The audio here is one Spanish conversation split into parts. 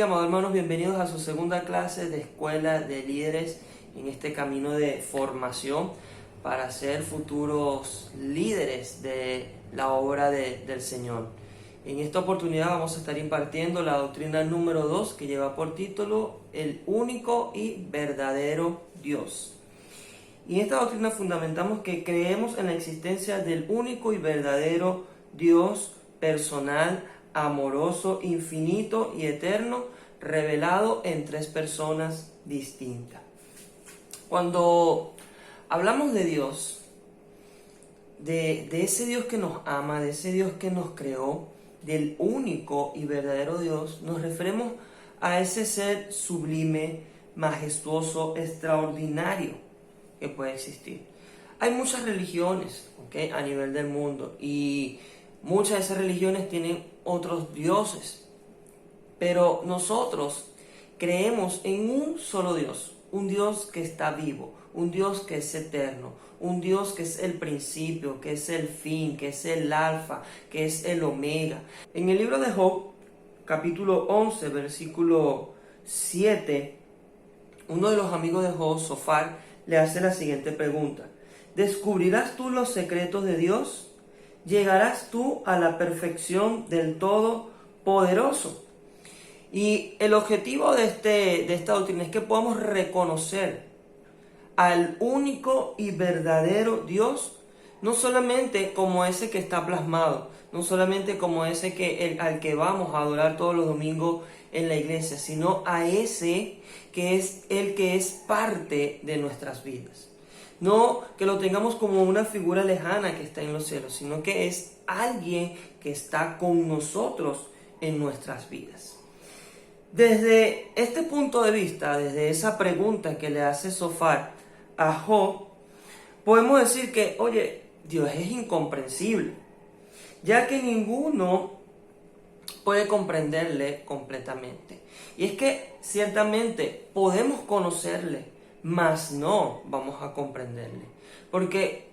amados hermanos, bienvenidos a su segunda clase de Escuela de Líderes en este camino de formación para ser futuros líderes de la obra del Señor. En esta oportunidad vamos a estar impartiendo la doctrina número 2 que lleva por título El único y verdadero Dios. Y en esta doctrina fundamentamos que creemos en la existencia del único y verdadero Dios personal, amoroso, infinito y eterno, revelado en tres personas distintas. Cuando hablamos de Dios, de ese Dios que nos ama, de ese Dios que nos creó, del único y verdadero Dios, nos referimos a ese ser sublime, majestuoso, extraordinario que puede existir. Hay muchas religiones, a nivel del mundo, y muchas de esas religiones tienen otros dioses, pero nosotros creemos en un solo Dios, un Dios que está vivo, un Dios que es eterno, un Dios que es el principio, que es el fin, que es el alfa, que es el omega. En el libro de Job, capítulo 11, versículo 7, uno de los amigos de Job, Sofar, le hace la siguiente pregunta: ¿descubrirás tú los secretos de Dios? ¿Llegarás tú a la perfección del Todopoderoso? Y el objetivo de esta doctrina es que podamos reconocer al único y verdadero Dios, no solamente como ese que está plasmado, no solamente como ese al que vamos a adorar todos los domingos en la iglesia, sino a ese que es el que es parte de nuestras vidas. No que lo tengamos como una figura lejana que está en los cielos, sino que es alguien que está con nosotros en nuestras vidas. Desde este punto de vista, desde esa pregunta que le hace Sofar a Job, podemos decir que, oye, Dios es incomprensible, ya que ninguno puede comprenderle completamente. Y es que ciertamente podemos conocerle, mas no vamos a comprenderle. Porque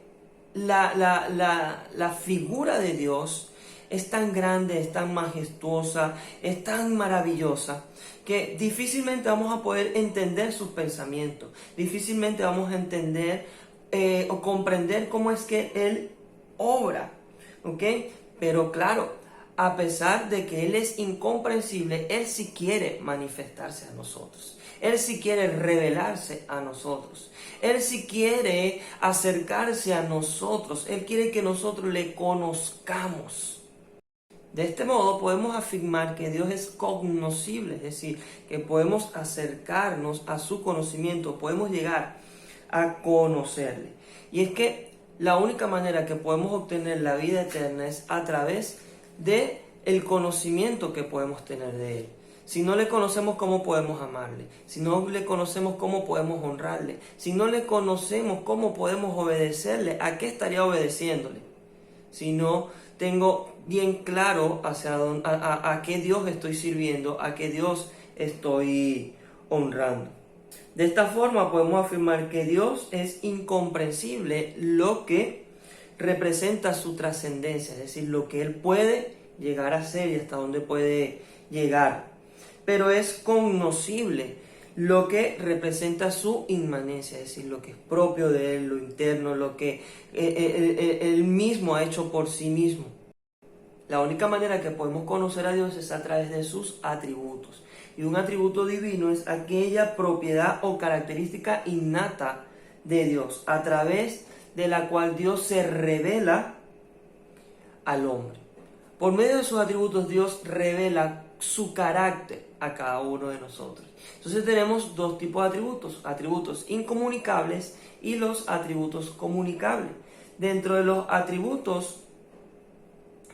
la figura de Dios es tan grande, es tan majestuosa, es tan maravillosa, que difícilmente vamos a poder entender sus pensamientos. Difícilmente vamos a entender o comprender cómo es que Él obra. ¿Ok? Pero claro, a pesar de que Él es incomprensible, Él sí quiere manifestarse a nosotros. Él sí quiere revelarse a nosotros. Él sí quiere acercarse a nosotros. Él quiere que nosotros le conozcamos. De este modo podemos afirmar que Dios es cognoscible, es decir, que podemos acercarnos a su conocimiento, podemos llegar a conocerle. Y es que la única manera que podemos obtener la vida eterna es a través de el conocimiento que podemos tener de Él. Si no le conocemos, ¿cómo podemos amarle? Si no le conocemos, ¿cómo podemos honrarle? Si no le conocemos, ¿cómo podemos obedecerle? ¿A qué estaría obedeciéndole? Si no tengo bien claro a qué Dios estoy sirviendo, a qué Dios estoy honrando. De esta forma podemos afirmar que Dios es incomprensible, lo que representa su trascendencia, es decir, lo que Él puede llegar a ser y hasta dónde puede llegar. Pero es cognoscible, lo que representa su inmanencia, es decir, lo que es propio de Él, lo interno, lo que Él mismo ha hecho por sí mismo. La única manera que podemos conocer a Dios es a través de sus atributos. Y un atributo divino es aquella propiedad o característica innata de Dios, a través de la cual Dios se revela al hombre. Por medio de sus atributos, Dios revela su carácter a cada uno de nosotros. Entonces tenemos dos tipos de atributos incomunicables y los atributos comunicables. Dentro de los atributos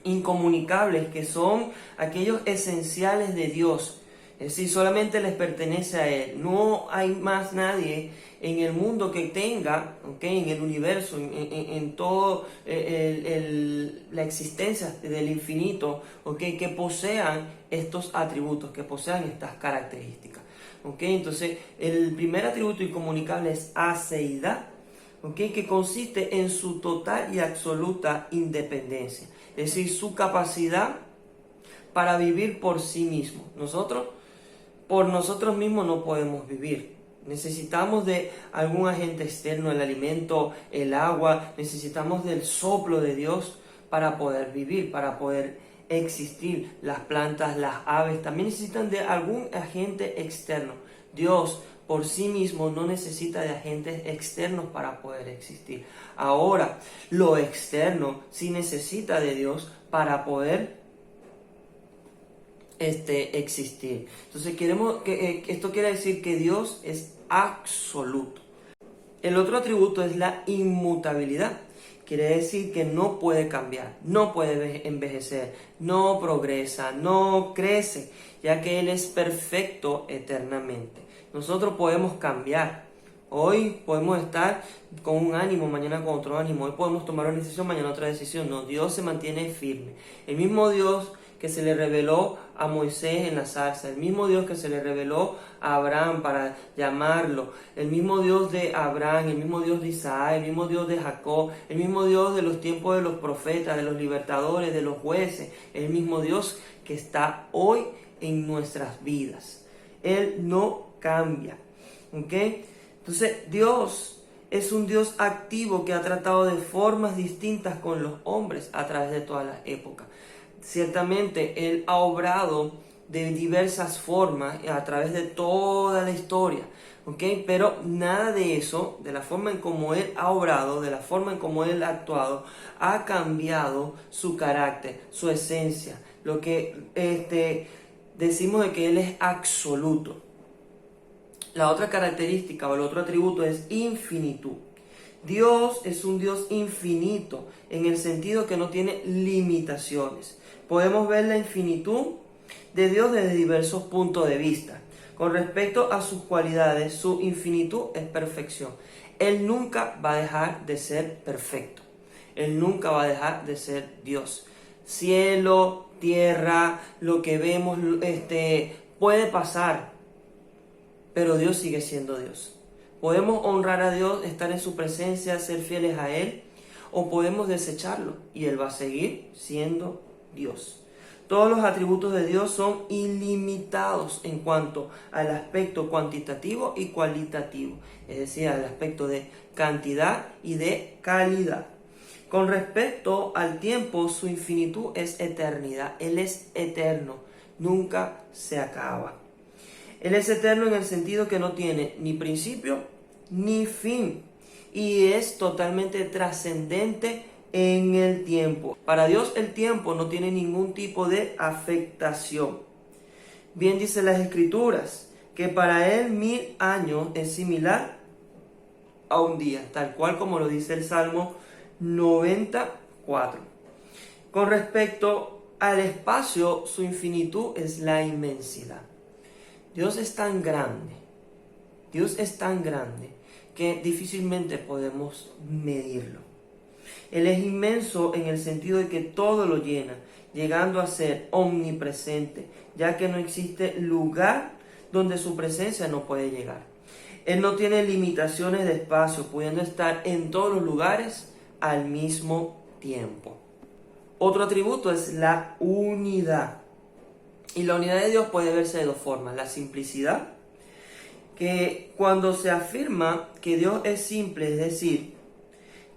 incomunicables, que son aquellos esenciales de Dios, es decir, solamente les pertenece a Él. No hay más nadie en el mundo que tenga, en el universo, en todo la existencia del infinito, que posean estos atributos, que posean estas características. Entonces, el primer atributo incomunicable es aceidad, que consiste en su total y absoluta independencia, es decir, su capacidad para vivir por sí mismo. Nosotros por nosotros mismos no podemos vivir. Necesitamos de algún agente externo, el alimento, el agua, necesitamos del soplo de Dios para poder vivir, para poder existir. Las plantas, las aves también necesitan de algún agente externo. Dios por sí mismo no necesita de agentes externos para poder existir. Ahora, lo externo sí necesita de Dios para poder existir. Entonces esto quiere decir que Dios es absoluto. El otro atributo es la inmutabilidad. Quiere decir que no puede cambiar, no puede envejecer, no progresa, no crece, ya que Él es perfecto eternamente. Nosotros podemos cambiar. Hoy podemos estar con un ánimo, mañana con otro ánimo. Hoy podemos tomar una decisión, mañana otra decisión. No, Dios se mantiene firme. El mismo Dios que se le reveló a Moisés en la zarza, el mismo Dios que se le reveló a Abraham para llamarlo, el mismo Dios de Abraham, el mismo Dios de Isaac, el mismo Dios de Jacob, el mismo Dios de los tiempos de los profetas, de los libertadores, de los jueces, el mismo Dios que está hoy en nuestras vidas. Él no cambia, ¿ok? Entonces Dios es un Dios activo que ha tratado de formas distintas con los hombres a través de todas las épocas. Ciertamente Él ha obrado de diversas formas a través de toda la historia, ¿ok? Pero nada de eso, de la forma en cómo Él ha obrado, de la forma en cómo Él ha actuado, ha cambiado su carácter, su esencia. Lo que decimos de que Él es absoluto. La otra característica o el otro atributo es infinitud. Dios es un Dios infinito en el sentido que no tiene limitaciones. Podemos ver la infinitud de Dios desde diversos puntos de vista. Con respecto a sus cualidades, su infinitud es perfección. Él nunca va a dejar de ser perfecto. Él nunca va a dejar de ser Dios. Cielo, tierra, lo que vemos puede pasar, pero Dios sigue siendo Dios. Podemos honrar a Dios, estar en su presencia, ser fieles a Él, o podemos desecharlo y Él va a seguir siendo Dios. Todos los atributos de Dios son ilimitados en cuanto al aspecto cuantitativo y cualitativo, es decir, al aspecto de cantidad y de calidad. Con respecto al tiempo, su infinitud es eternidad. Él es eterno, nunca se acaba. Él es eterno en el sentido que no tiene ni principio ni fin y es totalmente trascendente en el tiempo. Para Dios el tiempo no tiene ningún tipo de afectación. Bien dice las Escrituras que para Él 1000 años es similar a un día, tal cual como lo dice el Salmo 94. Con respecto al espacio, su infinitud es la inmensidad. Dios es tan grande que difícilmente podemos medirlo. Él es inmenso en el sentido de que todo lo llena, llegando a ser omnipresente, ya que no existe lugar donde su presencia no puede llegar. Él no tiene limitaciones de espacio, pudiendo estar en todos los lugares al mismo tiempo. Otro atributo es la unidad. Y la unidad de Dios puede verse de dos formas. La simplicidad, que cuando se afirma que Dios es simple, es decir,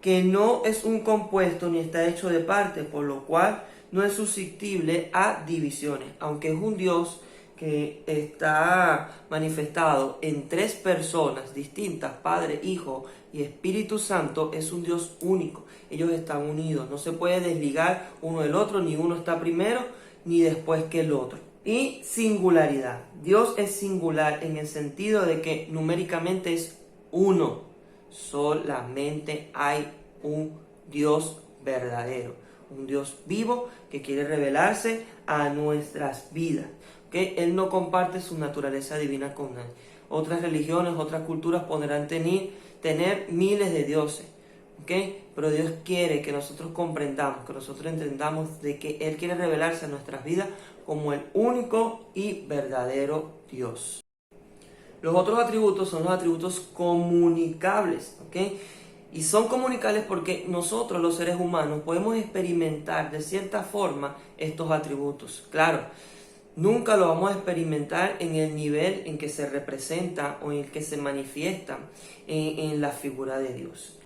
que no es un compuesto ni está hecho de partes, por lo cual no es susceptible a divisiones. Aunque es un Dios que está manifestado en 3 personas distintas, Padre, Hijo y Espíritu Santo, es un Dios único. Ellos están unidos, no se puede desligar uno del otro, ni uno está primero ni después que el otro. Y singularidad. Dios es singular en el sentido de que numéricamente es uno. Solamente hay un Dios verdadero, un Dios vivo que quiere revelarse a nuestras vidas. ¿Okay? Él no comparte su naturaleza divina con nadie. Otras religiones, otras culturas podrán tener miles de dioses. ¿Okay? Pero Dios quiere que nosotros comprendamos, que nosotros entendamos de que Él quiere revelarse a nuestras vidas como el único y verdadero Dios. Los otros atributos son los atributos comunicables, ¿ok? Y son comunicables porque nosotros, los seres humanos, podemos experimentar de cierta forma estos atributos. Claro, nunca lo vamos a experimentar en el nivel en que se representa o en el que se manifiesta en la figura de Dios.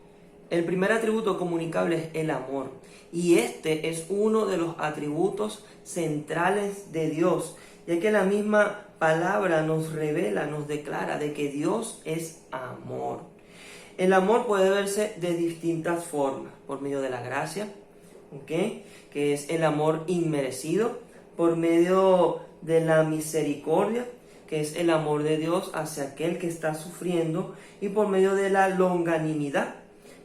El primer atributo comunicable es el amor, y este es uno de los atributos centrales de Dios, ya que la misma palabra nos revela, nos declara de que Dios es amor. El amor puede verse de distintas formas, por medio de la gracia, ¿okay?, que es el amor inmerecido, por medio de la misericordia, que es el amor de Dios hacia aquel que está sufriendo, y por medio de la longanimidad,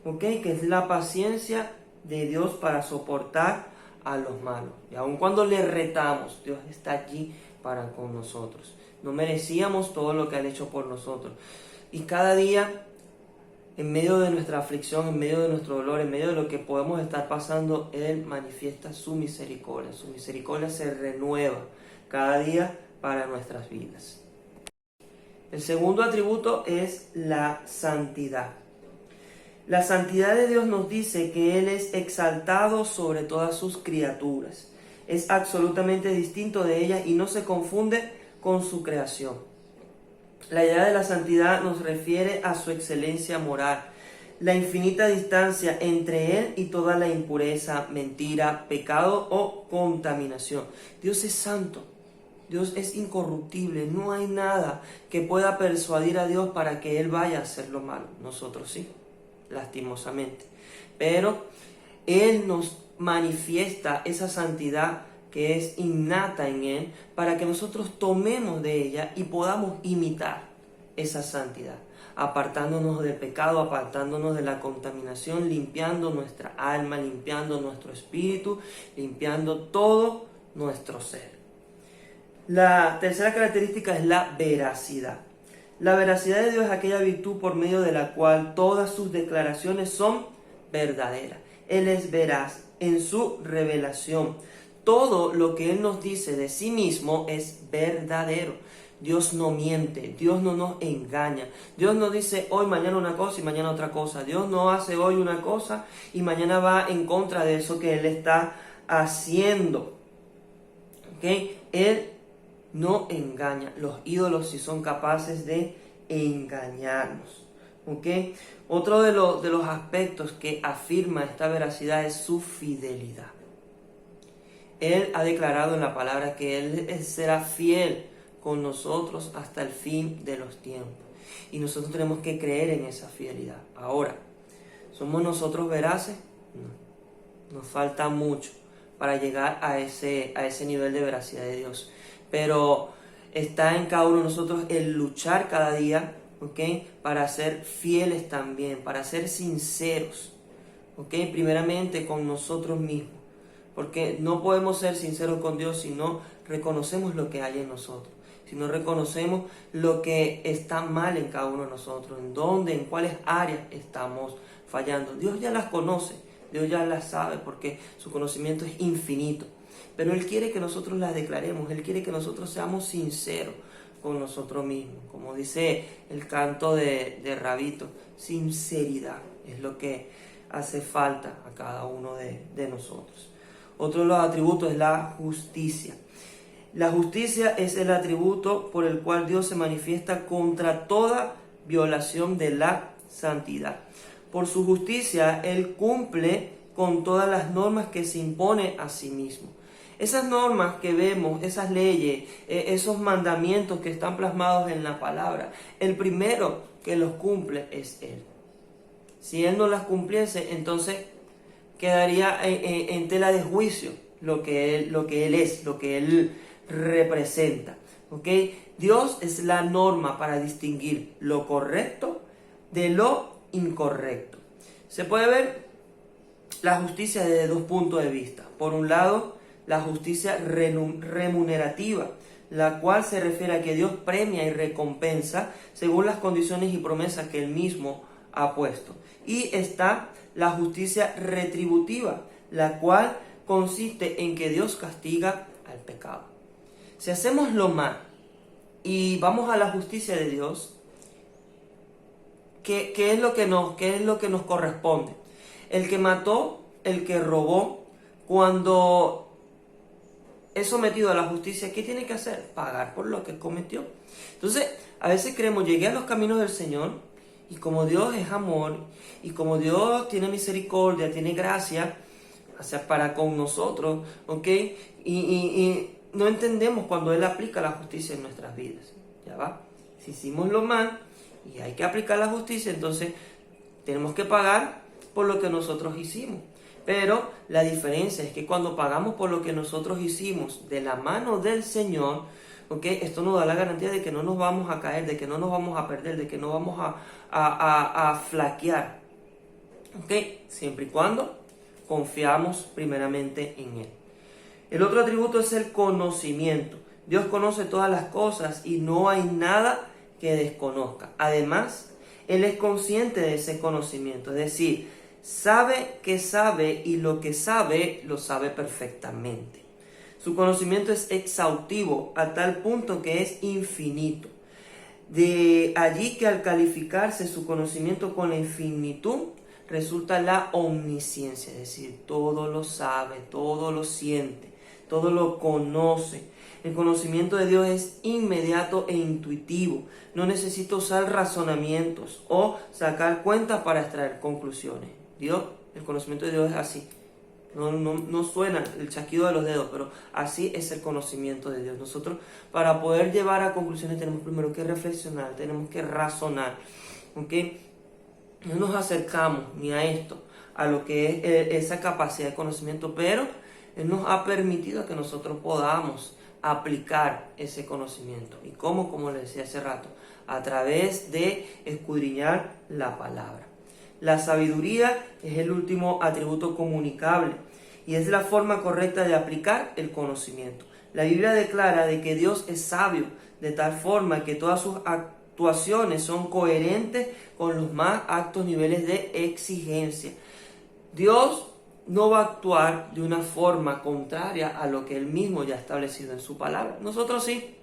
¿okay?, que es la paciencia de Dios para soportar a los malos. Y aun cuando le retamos, Dios está allí para con nosotros. No merecíamos todo lo que han hecho por nosotros. Y cada día, en medio de nuestra aflicción, en medio de nuestro dolor, en medio de lo que podemos estar pasando, Él manifiesta su misericordia. Su misericordia se renueva cada día para nuestras vidas. El segundo atributo es la santidad. La santidad de Dios nos dice que Él es exaltado sobre todas sus criaturas. Es absolutamente distinto de ellas y no se confunde con su creación. La idea de la santidad nos refiere a su excelencia moral, la infinita distancia entre Él y toda la impureza, mentira, pecado o contaminación. Dios es santo, Dios es incorruptible, no hay nada que pueda persuadir a Dios para que Él vaya a hacer lo malo. Nosotros sí, lastimosamente. Pero Él nos manifiesta esa santidad que es innata en Él, para que nosotros tomemos de ella y podamos imitar esa santidad, apartándonos del pecado, apartándonos de la contaminación, limpiando nuestra alma, limpiando nuestro espíritu, limpiando todo nuestro ser. La tercera característica es la veracidad. La veracidad de Dios es aquella virtud por medio de la cual todas sus declaraciones son verdaderas. Él es veraz en su revelación. Todo lo que Él nos dice de sí mismo es verdadero. Dios no miente, Dios no nos engaña. Dios no dice hoy, mañana una cosa y mañana otra cosa. Dios no hace hoy una cosa y mañana va en contra de eso que Él está haciendo. ¿Okay? Él no engaña. Los ídolos sí son capaces de engañarnos. ¿Okay? Otro de los aspectos que afirma esta veracidad es su fidelidad. Él ha declarado en la palabra que Él será fiel con nosotros hasta el fin de los tiempos. Y nosotros tenemos que creer en esa fidelidad. Ahora, ¿somos nosotros veraces? No. Nos falta mucho para llegar a ese nivel de veracidad de Dios. Pero está en cada uno de nosotros el luchar cada día, ¿okay?, para ser fieles también, para ser sinceros, ¿okay?, primeramente con nosotros mismos. Porque no podemos ser sinceros con Dios si no reconocemos lo que hay en nosotros. Si no reconocemos lo que está mal en cada uno de nosotros, en dónde, en cuáles áreas estamos fallando. Dios ya las conoce, Dios ya las sabe porque su conocimiento es infinito. Pero Él quiere que nosotros las declaremos, Él quiere que nosotros seamos sinceros con nosotros mismos. Como dice el canto de Rabito, sinceridad es lo que hace falta a cada uno de nosotros. Otro de los atributos es la justicia. La justicia es el atributo por el cual Dios se manifiesta contra toda violación de la santidad. Por su justicia, Él cumple con todas las normas que se impone a sí mismo. Esas normas que vemos, esas leyes, esos mandamientos que están plasmados en la palabra, el primero que los cumple es Él. Si Él no las cumpliese, entonces quedaría en tela de juicio lo que Él es, lo que Él representa. ¿Okay? Dios es la norma para distinguir lo correcto de lo incorrecto. Se puede ver la justicia desde dos puntos de vista. Por un lado, la justicia remunerativa, la cual se refiere a que Dios premia y recompensa según las condiciones y promesas que Él mismo ha puesto. Y está la justicia retributiva, la cual consiste en que Dios castiga al pecado. Si hacemos lo mal y vamos a la justicia de Dios, ¿qué es lo que nos corresponde? El que mató, el que robó, cuando es sometido a la justicia, ¿qué tiene que hacer? Pagar por lo que cometió. Entonces, a veces creemos, llegué a los caminos del Señor, y como Dios es amor, y como Dios tiene misericordia, tiene gracia, o sea, para con nosotros, ¿ok? Y no entendemos cuando Él aplica la justicia en nuestras vidas, ¿ya va? Si hicimos lo mal y hay que aplicar la justicia, entonces tenemos que pagar por lo que nosotros hicimos. Pero la diferencia es que cuando pagamos por lo que nosotros hicimos de la mano del Señor, ¿okay? Esto nos da la garantía de que no nos vamos a caer, de que no nos vamos a perder, de que no vamos a flaquear. ¿Okay? Siempre y cuando confiamos primeramente en Él. El otro atributo es el conocimiento. Dios conoce todas las cosas y no hay nada que desconozca. Además, Él es consciente de ese conocimiento, es decir, sabe que sabe y lo que sabe lo sabe perfectamente. Su conocimiento es exhaustivo a tal punto que es infinito. De allí que al calificarse su conocimiento con la infinitud, resulta la omnisciencia, es decir, todo lo sabe, todo lo siente, todo lo conoce. El conocimiento de Dios es inmediato e intuitivo. No necesita usar razonamientos o sacar cuentas para extraer conclusiones. El conocimiento de Dios es así. No suena el chasquido de los dedos, pero así es el conocimiento de Dios. Nosotros, para poder llevar a conclusiones, tenemos primero que reflexionar, tenemos que razonar. ¿Okay? No nos acercamos ni a esto, a lo que es esa capacidad de conocimiento, pero Él nos ha permitido que nosotros podamos aplicar ese conocimiento. ¿Y cómo? Como les decía hace rato, a través de escudriñar la palabra. La sabiduría es el último atributo comunicable y es la forma correcta de aplicar el conocimiento. La Biblia declara de que Dios es sabio de tal forma que todas sus actuaciones son coherentes con los más altos niveles de exigencia. Dios no va a actuar de una forma contraria a lo que Él mismo ya ha establecido en su palabra. Nosotros sí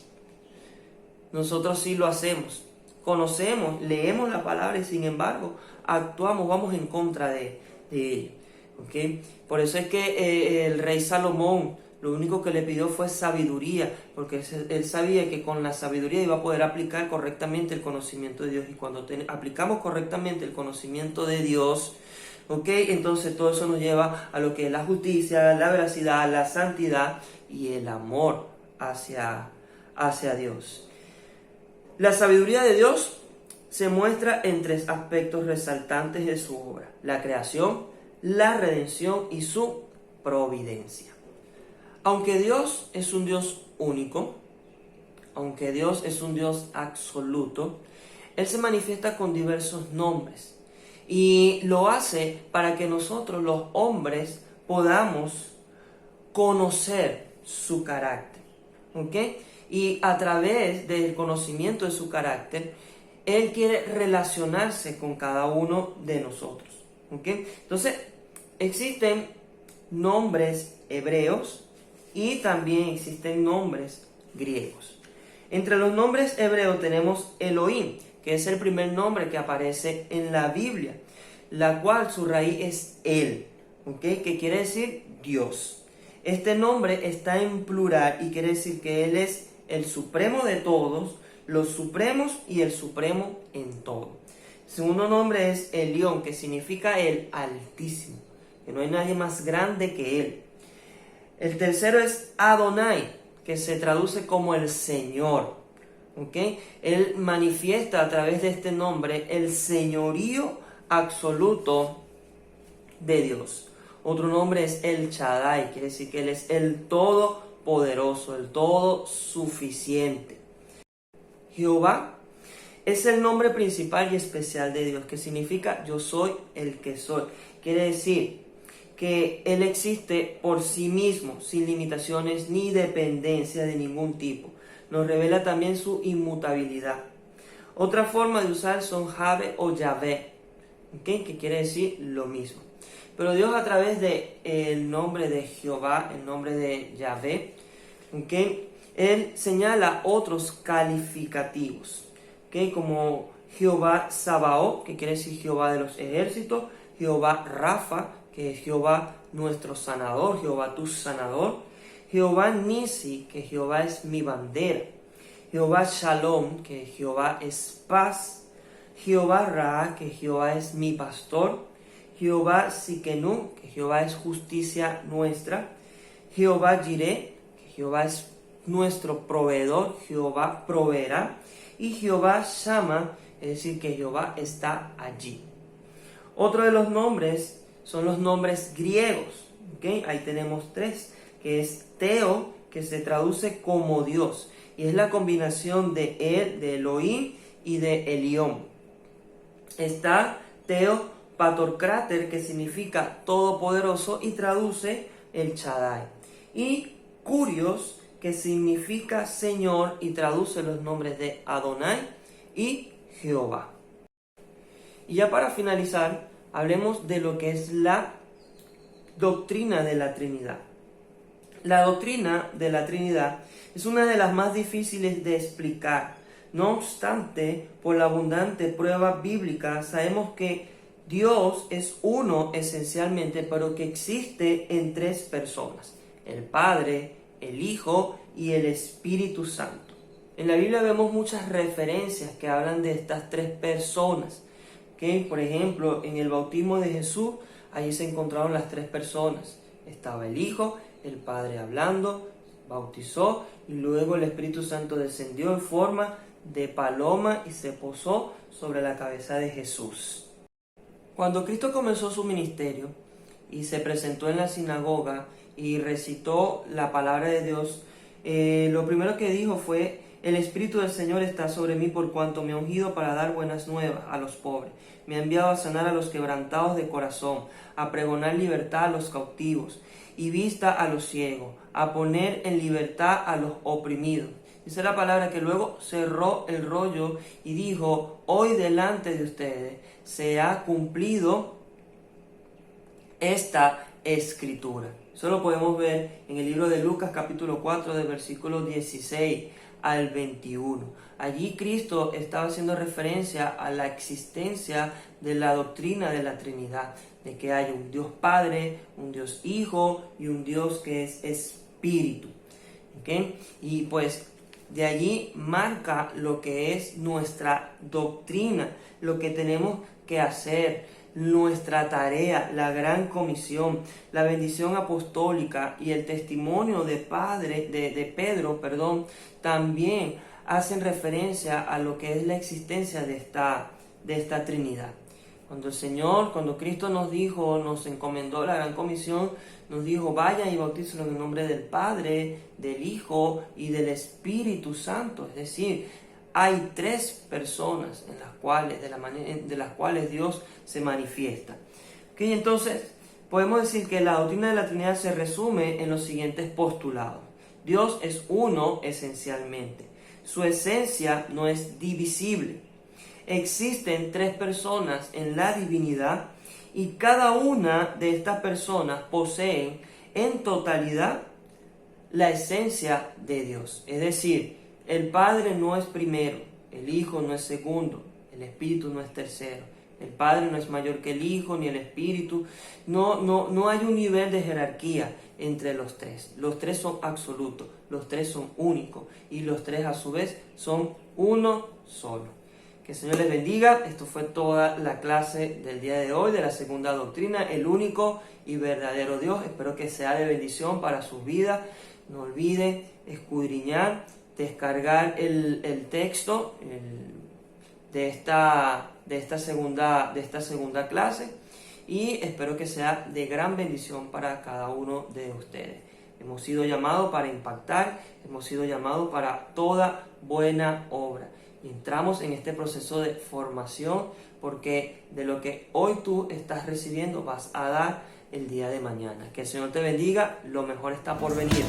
lo hacemos. Conocemos, leemos la palabra y sin embargo actuamos, vamos en contra de ella. ¿Okay? Por eso es que el rey Salomón lo único que le pidió fue sabiduría, porque él sabía que con la sabiduría iba a poder aplicar correctamente el conocimiento de Dios. Y cuando aplicamos correctamente el conocimiento de Dios, ¿okay? Entonces todo eso nos lleva a lo que es la justicia, la veracidad, la santidad y el amor hacia Dios. La sabiduría de Dios se muestra en tres aspectos resaltantes de su obra: la creación, la redención y su providencia. Aunque Dios es un Dios único, aunque Dios es un Dios absoluto, Él se manifiesta con diversos nombres y lo hace para que nosotros los hombres podamos conocer su carácter. ¿Ok? Y a través del conocimiento de su carácter, Él quiere relacionarse con cada uno de nosotros. ¿Ok? Entonces, existen nombres hebreos y también existen nombres griegos. Entre los nombres hebreos tenemos Elohim, que es el primer nombre que aparece en la Biblia, la cual su raíz es Él, ¿ok? Que quiere decir Dios. Este nombre está en plural y quiere decir que Él es el supremo de todos, los supremos y el supremo en todo. El segundo nombre es Elión, que significa el Altísimo, que no hay nadie más grande que Él. El tercero es Adonai, que se traduce como el Señor. ¿Okay? Él manifiesta a través de este nombre el señorío absoluto de Dios. Otro nombre es El Shaddai, quiere decir que Él es el todopoderoso, el todo suficiente. Jehová es el nombre principal y especial de Dios, que significa yo soy el que soy. Quiere decir que Él existe por sí mismo, sin limitaciones ni dependencia de ningún tipo. Nos revela también su inmutabilidad. Otra forma de usar son Jave o Yahvé, ¿okay? Que quiere decir lo mismo. Pero Dios, a través del nombre de Jehová, el nombre de Yahvé, ¿okay? Él señala otros calificativos, ¿okay? Como Jehová Sabaoth, que quiere decir Jehová de los ejércitos, Jehová Rafa, que es Jehová nuestro sanador, Jehová tu sanador, Jehová Nisi, que Jehová es mi bandera. Jehová Shalom, que Jehová es paz. Jehová Ra, que Jehová es mi pastor. Jehová Siquenú, que Jehová es justicia nuestra. Jehová Jireh, que Jehová es nuestro proveedor, Jehová proveerá. Y Jehová Shama, es decir, que Jehová está allí. Otro de los nombres son los nombres griegos. ¿Okay? Ahí tenemos tres, que es Teo, que se traduce como Dios. Y es la combinación de de Elohim y de Elión. Está Teo Patorcráter, que significa todopoderoso y traduce el Shaddai. Y Curios, que significa Señor y traduce los nombres de Adonai y Jehová. Y ya para finalizar, hablemos de lo que es la doctrina de la Trinidad. La doctrina de la Trinidad es una de las más difíciles de explicar. No obstante, por la abundante prueba bíblica, sabemos que Dios es uno esencialmente, pero que existe en tres personas: el Padre, el Hijo y el Espíritu Santo. En la Biblia vemos muchas referencias que hablan de estas tres personas. ¿Okay? Por ejemplo, en el bautismo de Jesús, allí se encontraron las tres personas. Estaba el Hijo, el Padre hablando, bautizó, y luego el Espíritu Santo descendió en forma de paloma y se posó sobre la cabeza de Jesús. Cuando Cristo comenzó su ministerio y se presentó en la sinagoga y recitó la palabra de Dios, lo primero que dijo fue: el Espíritu del Señor está sobre mí, por cuanto me ha ungido para dar buenas nuevas a los pobres. Me ha enviado a sanar a los quebrantados de corazón, a pregonar libertad a los cautivos y vista a los ciegos, a poner en libertad a los oprimidos. Dice la palabra que luego cerró el rollo y dijo: hoy delante de ustedes se ha cumplido esta escritura. Eso lo podemos ver en el libro de Lucas capítulo 4 del versículo 16 al 21. Allí Cristo estaba haciendo referencia a la existencia de la doctrina de la Trinidad, de que hay un Dios Padre, un Dios Hijo y un Dios que es Espíritu. ¿Okay? Y pues de allí marca lo que es nuestra doctrina, lo que tenemos que hacer, nuestra tarea, la gran comisión, la bendición apostólica y el testimonio de Pedro, también hacen referencia a lo que es la existencia de esta Trinidad. Cuando Cristo nos encomendó la gran comisión, nos dijo: vayan y bautícenlos en el nombre del Padre, del Hijo y del Espíritu Santo. Es decir, hay tres personas de las cuales Dios se manifiesta. ¿Okay? Entonces, podemos decir que la doctrina de la Trinidad se resume en los siguientes postulados. Dios es uno esencialmente. Su esencia no es divisible. Existen tres personas en la divinidad y cada una de estas personas poseen en totalidad la esencia de Dios. Es decir, el Padre no es primero, el Hijo no es segundo, el Espíritu no es tercero. El Padre no es mayor que el Hijo ni el Espíritu. No hay un nivel de jerarquía entre los tres. Los tres son absolutos, los tres son únicos y los tres a su vez son uno solo. Que el Señor les bendiga. Esto fue toda la clase del día de hoy de la segunda doctrina, el único y verdadero Dios. Espero que sea de bendición para sus vidas. No olviden escudriñar, descargar el texto de esta segunda clase, y espero que sea de gran bendición para cada uno de ustedes. Hemos sido llamados para impactar, hemos sido llamados para toda buena obra. Y entramos en este proceso de formación, porque de lo que hoy tú estás recibiendo vas a dar el día de mañana. Que el Señor te bendiga, lo mejor está por venir.